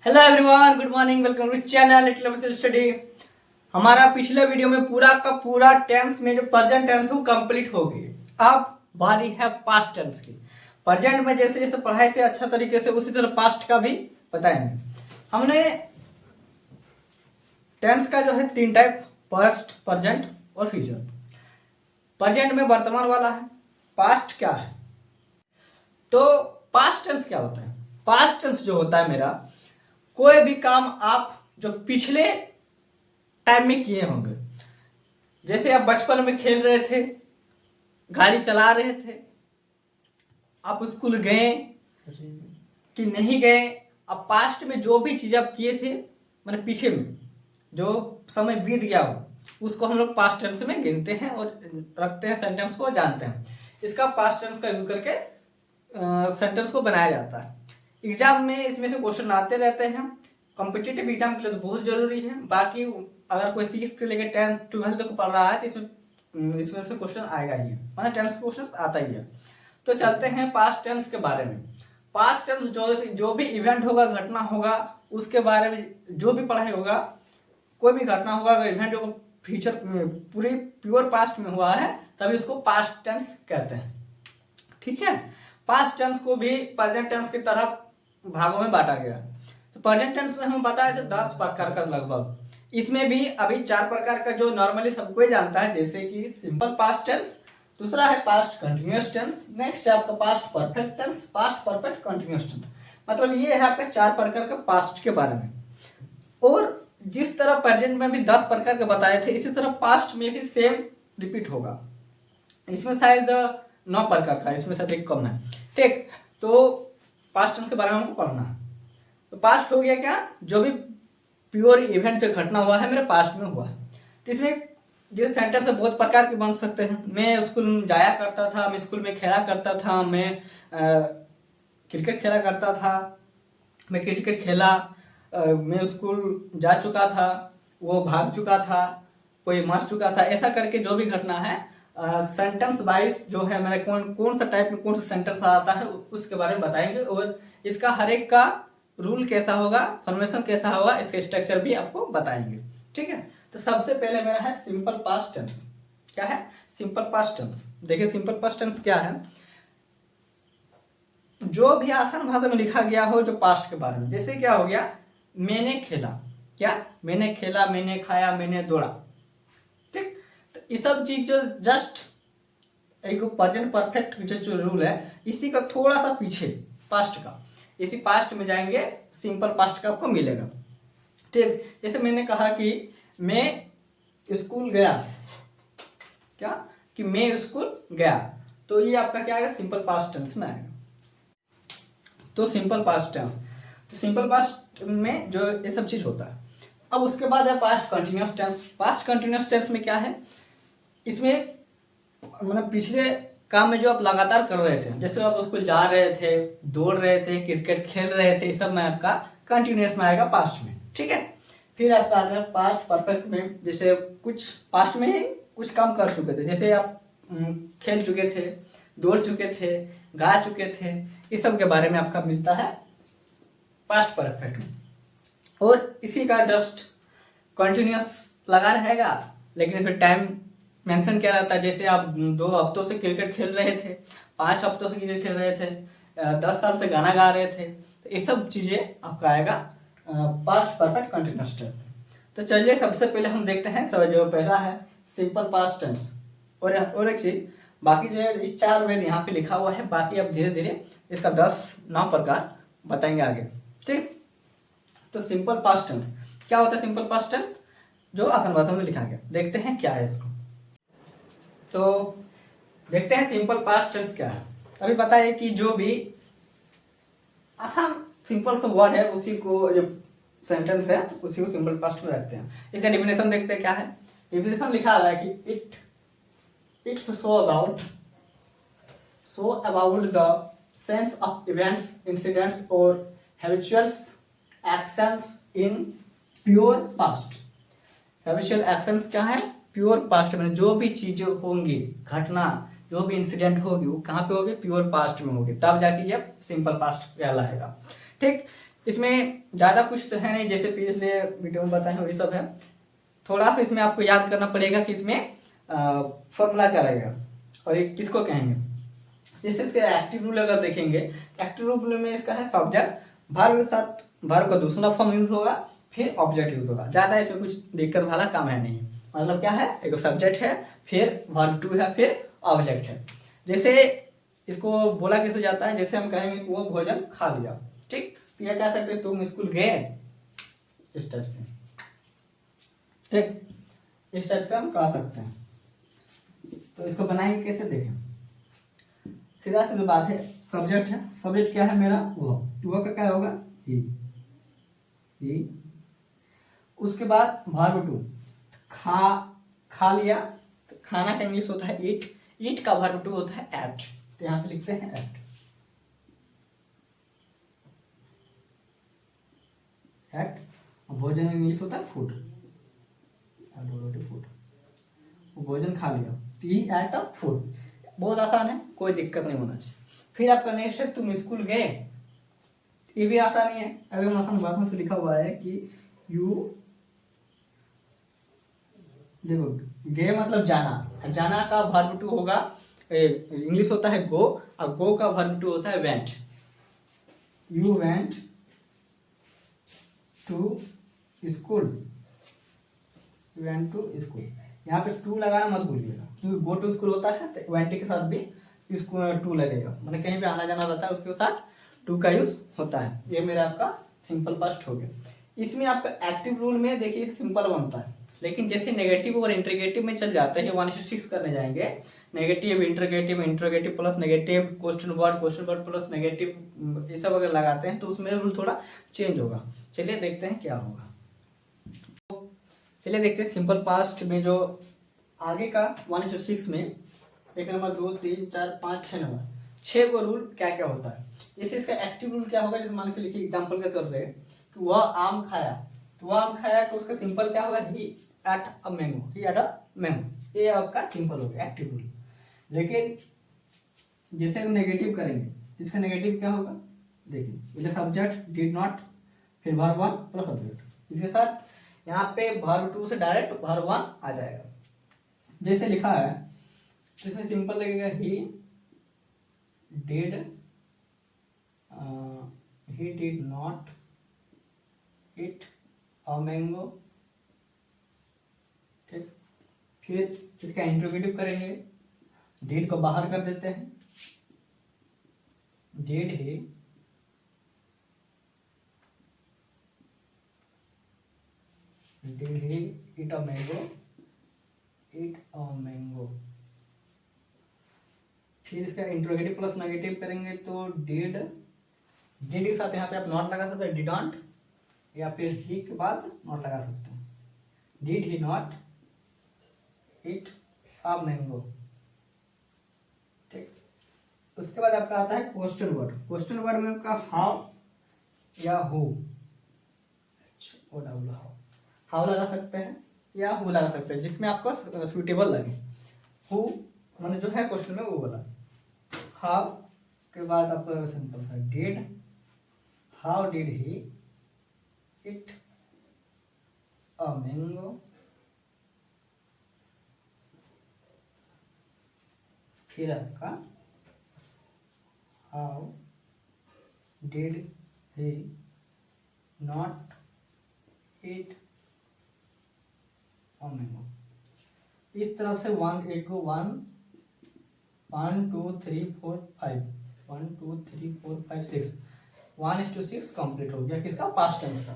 Hello everyone, good morning, welcome to channel little study. हमारा पिछले video में पूरा का पूरा टेंस में जो प्रेजेंट टेंस वो कंप्लीट हो गई। अब बारी है पास्ट टेंस की। प्रेजेंट में जैसे जैसे पढ़ाए थे अच्छा तरीके से, उसी तरह पास्ट का भी बताएंगे। हमने टेंस का जो है 3 टाइप, पास्ट, प्रेजेंट और फ्यूचर। प्रेजेंट में वर्तमान वाला है। पास्ट क्या है? तो पास्ट टेंस क्या होता है? पास्ट टेंस जो होता है मेरा, कोई भी काम आप जो पिछले टाइम में किए होंगे, जैसे आप बचपन में खेल रहे थे, गाड़ी चला रहे थे, आप स्कूल गए कि नहीं गए, अब पास्ट में जो भी चीज आप किए थे, मतलब पीछे में जो समय बीत गया हो, उसको हम लोग पास्ट टेंस में गिनते हैं और रखते हैं, सेंटेंस को जानते हैं। इसका पास्ट टेंस का यूज करके सेंटेंस को बनाया जाता है। एग्जाम में इसमें से क्वेश्चन आते रहते हैं। कॉम्पिटिटिव एग्जाम के लिए तो बहुत जरूरी है। बाकी अगर कोई 6 से लेकर 10 12 तक पढ़ रहा है तो इसमें से क्वेश्चन आएगा ही, मतलब टेंस क्वेश्चन आता ही है। तो चलते हैं पास्ट टेंस के बारे में। पास्ट टेंस जो भी इवेंट होगा, घटना होगा, उसके बारे में जो भी पढ़ाई होगा, कोई भी घटना होगा, अगर इवेंट होगा फ्यूचर में पूरी प्योर पास्ट में हुआ है, तभी उसको पास्ट टेंस कहते हैं। ठीक है। पास्ट टेंस को भी प्रेजेंट टेंस की तरह भागों में बांटा गया। तो प्रेजेंट टेंस में हम बताए थे 10 प्रकार का लगभग। इसमें भी अभी 4 प्रकार का जो नॉर्मली सब कोई जानता है, जैसे कि सिंपल पास्ट टेंस, दूसरा है पास्ट कंटिन्यूअस टेंस, नेक्स्ट है आपका past perfect tense, past perfect continuous tense. मतलब ये है आपका 4 प्रकार का पास्ट के बारे में। और जिस तरह प्रेजेंट में भी 10 प्रकार के बताए थे, इसी तरह पास्ट में भी सेम रिपीट होगा। इसमें शायद 9 प्रकार का, इसमें शायद एक कम है। ठीक, तो पास्ट टेंस के बारे में हमको पढ़ना है। तो पास्ट हो गया क्या? जो भी प्योर इवेंट पे घटना हुआ है मेरे पास्ट में हुआ है। तो इसमें जिस सेंटेंस से बहुत प्रकार के बन सकते हैं। मैं स्कूल में जाया करता था, मैं स्कूल में खेला करता था, मैं क्रिकेट खेला करता था, मैं क्रिकेट खेला, मैं स्कूल जा चुका था, वो भाग चुका था, कोई मर चुका था, ऐसा करके जो भी घटना है सेंटेंस वाइज जो है मेरा कौन सा टाइप में कौन सा सेंटेंस आता है उसके बारे में बताएंगे। और इसका हर एक का रूल कैसा होगा, फॉर्मेशन कैसा होगा, इसका स्ट्रक्चर भी आपको बताएंगे। ठीक है। तो सबसे पहले मेरा है सिंपल पास्ट टेंस। क्या है? Simple past tense. देखिए सिंपल पास्ट टेंस क्या है? जो भी आसान भाषा में लिखा गया हो जो पास्ट के बारे में। जैसे क्या हो गया, मैंने खेला, क्या? मैंने खेला, मैंने खाया, मैंने दौड़ा। ठीक। तो ये सब चीज जो जस्ट एक प्रेजेंट परफेक्ट जो रूल है, इसी का थोड़ा सा पीछे पास्ट का, इसी पास्ट में जाएंगे, सिंपल पास्ट का आपको मिलेगा। ठीक। जैसे मैंने कहा कि मैं स्कूल गया, क्या कि मैं स्कूल गया, तो ये आपका क्या आएगा? सिंपल पास्ट टेंस में आएगा। तो सिंपल पास्ट टेंस, तो सिंपल पास्ट में जो ये सब चीज होता है। अब उसके बाद है past continuous tense. Past continuous tense में क्या है? इसमें मतलब पिछले काम में जो आप लगातार कर रहे थे, जैसे आप स्कूल जा रहे थे, दौड़ रहे थे, क्रिकेट खेल रहे थे, ये सब में आपका कंटिन्यूअस में आएगा पास्ट में। ठीक है। फिर आपका आएगा पास्ट परफेक्ट में, जैसे कुछ पास्ट में ही कुछ काम कर चुके थे, जैसे आप खेल चुके थे, दौड़ चुके थे, गा चुके थे, इस सब के बारे में आपका मिलता है पास्ट परफेक्ट में। और इसी का जस्ट कंटिन्यूअस लगा रहेगा, लेकिन फिर टाइम मेंशन किया रहता है। जैसे आप 2 हफ्तों से क्रिकेट खेल रहे थे, 5 हफ्तों से क्रिकेट खेल रहे थे, 10 साल से गाना गा रहे थे, तो ये सब चीजें आपका आएगा पास्ट परफेक्ट कंटिन्यूअस टेंस। तो चलिए सबसे पहले हम देखते हैं सब जो पहला है सिंपल पास्ट टेंस। और एक चीज, बाकी जो है इस 4 वेद यहाँ पे लिखा हुआ है, बाकी अब धीरे धीरे इसका 9 प्रकार बताएंगे आगे। ठीक। तो सिंपल पास्ट टेंस क्या होता है? सिंपल पास्ट टेंस जो आसान भाषा में लिखा गया, देखते हैं क्या है इसको। तो देखते हैं सिंपल पास्ट टेंस क्या है। अभी बताइए कि जो भी आसान सिंपल सा वर्ड है, उसी को जो सेंटेंस है उसी को सिंपल पास्ट में रखते हैं। इसका डेफिनेशन देखते हैं क्या है। डेफिनेशन लिखा हुआ है कि it's show about the sense of events, incidents और habitual actions in pure past. Habitual actions क्या है? प्योर पास्ट में जो भी चीजें होंगी, घटना जो भी इंसिडेंट होगी, वो कहाँ पे होगी? प्योर पास्ट में होगी, तब जाके ये सिंपल पास्ट कहलाएगा। ठीक। इसमें ज़्यादा कुछ तो है नहीं, जैसे पिछले वीडियो में बताए वही सब है। थोड़ा सा इसमें आपको याद करना पड़ेगा कि इसमें फॉर्मूला क्या लगेगा और ये किसको कहेंगे। जैसे इसके एक्टिव रूल अगर देखेंगे, एक्टिव रूल में इसका है सब्जेक्ट वर्ब के साथ वर्ब का दूसरा फॉर्म यूज होगा, फिर ऑब्जेक्ट यूज होगा। ज़्यादा इसमें कुछ दिक्कत वाला काम है नहीं। मतलब क्या है, एक सब्जेक्ट है, फिर वर्ब टू है, फिर ऑब्जेक्ट है। जैसे इसको बोला कैसे जाता है, जैसे हम कहेंगे कि वो भोजन खा लिया, ठीक, तो यह कह सकते हैं तुम स्कूल गए, इस टाइप से, ठीक, इस टाइप से हम कह सकते हैं। तो इसको बनाएंगे कैसे, देखें, सीधा सीधा बात है, सब्जेक्ट है, सब्जेक्ट क्या है मेरा, वो का क्या होगा, ही। उसके बाद वर्ब टू, खा लिया, तो खाना का इंग्लिश होता है ईट, ईट का वर्ब टू होता है एट, तो यहां से लिखते हैं एट, एट। भोजन में इंग्लिश होता है फूड, फूड, भोजन खा लिया, तो ही एट अ फूड। बहुत आसान है, कोई दिक्कत नहीं होना चाहिए। फिर आपका नेक्स्ट है तुम स्कूल गए, ये भी आसान ही है। अभी हम आसान भाषा से लिखा हुआ है कि यू, देखो गए मतलब जाना, जाना का वर्ब टू होगा, इंग्लिश होता है गो, और गो का वर्ब टू होता है went. You went to school, went to school. यहाँ पे टू लगाना मत भूलिएगा, क्योंकि गो टू स्कूल होता है तो वेंट के साथ भी इसको टू लगेगा, मतलब कहीं भी आना जाना रहता है उसके साथ टू का यूज होता है। ये मेरा आपका सिंपल पास्ट हो गया। इसमें आपका एक्टिव रूल में देखिए सिंपल बनता है, लेकिन जैसे नेगेटिव और इंट्रोगेटिव में चल जाते हैं, 1 से 6 करने जाएंगे, negative interrogative, interrogative plus negative, question word plus negative, ये सब अगर लगाते हैं तो उसमें रूल थोड़ा चेंज होगा। चलिए देखते हैं क्या होगा। चलिए देखते हैं सिंपल पास्ट में जो आगे का 1 से 6 में 1 नंबर 2 3 4 5 6 नंबर 6 को रूल क्या क्या होता है। जैसे इसका एक्टिव रूल क्या होगा, जैसे मान के लिखिए एग्जाम्पल के तौर से कि वह आम खाया, तो वह आम खाया तो उसका सिंपल क्या होगा, he ate a mango, he ate a mango. ये आपका सिंपल हो गया एक्टिव रूल। लेकिन जैसे हम नेगेटिव करेंगे, इसका नेगेटिव क्या होगा, देखिए सब्जेक्ट डिड नॉट, फिर वर्ब वन प्लस सब्जेक्ट, इसके साथ यहाँ पे वर्ब टू से डायरेक्ट वर्ब वन आ जाएगा। जैसे लिखा है इसमें सिंपल लगेगा, he did not eat a mango, ठीक। फिर इसका इंट्रोगेटिव करेंगे, डिड को बाहर कर देते हैं, did he eat a mango, eat a mango। फिर इसका इंट्रोगेटिव प्लस नेगेटिव करेंगे तो डिड के साथ यहाँ पे आप नॉट लगा सकते हैं, डिडंट, या फिर ही के बाद नॉट लगा सकते हैं, did he not eat a mango, ठीक। उसके बाद आपका आता है क्वेश्चन वर्ड। क्वेश्चन वर्ड में आपका हाउ या हु, हाउ लगा सकते हैं या हु लगा सकते हैं, जिसमें आपको सुटेबल लगे। हु मैंने जो है क्वेश्चन में वो बोला, हाउ के बाद आपका सिंपल सा did, how did he it a mango, फिर आपका how did he not eat a mango. इस तरफ से 1 1 2 3 4 5 1 2 3 4 5 6 1:6 कंप्लीट हो गया किसका, पास्ट टेंस का।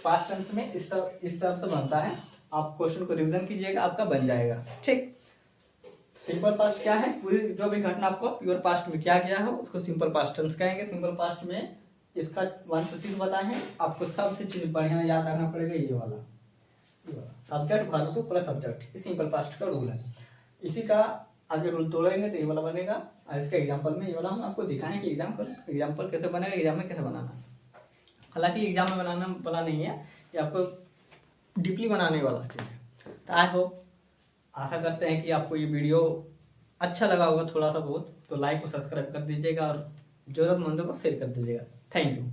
पास्ट टेंस में इस तरफ से बनता है। आप क्वेश्चन को रिवीजन कीजिएगा, आपका बन जाएगा, ठीक। सिंपल पास्ट क्या है, पूरी जो भी घटना आपको प्योर पास्ट में क्या गया हो उसको सिंपल पास्ट टेंस कहेंगे। सिंपल पास्ट में इसका 1 से 6 बताए हैं, आपको सबसे चीज बढ़िया याद रखना पड़ेगा, ये वाला subject verb two plus subject, ये सिंपल पास्ट का रूल है। इसी का आगे रूल तोड़ेंगे तो ये वाला बनेगा, और इसका एग्जाम्पल में ये वाला हम आपको दिखाएं कि एग्जाम्पल कैसे बनेगा, एग्जाम में कैसे बनाना है। हालांकि एग्जाम में बनाना वाला नहीं है, ये आपको डीपली बनाने वाला चीज़ है। तो आई होप, आशा करते हैं कि आपको ये वीडियो अच्छा लगा होगा थोड़ा सा बहुत, तो लाइक और सब्सक्राइब कर दीजिएगा और ज़रूरतमंदों को शेयर कर दीजिएगा। Thank you.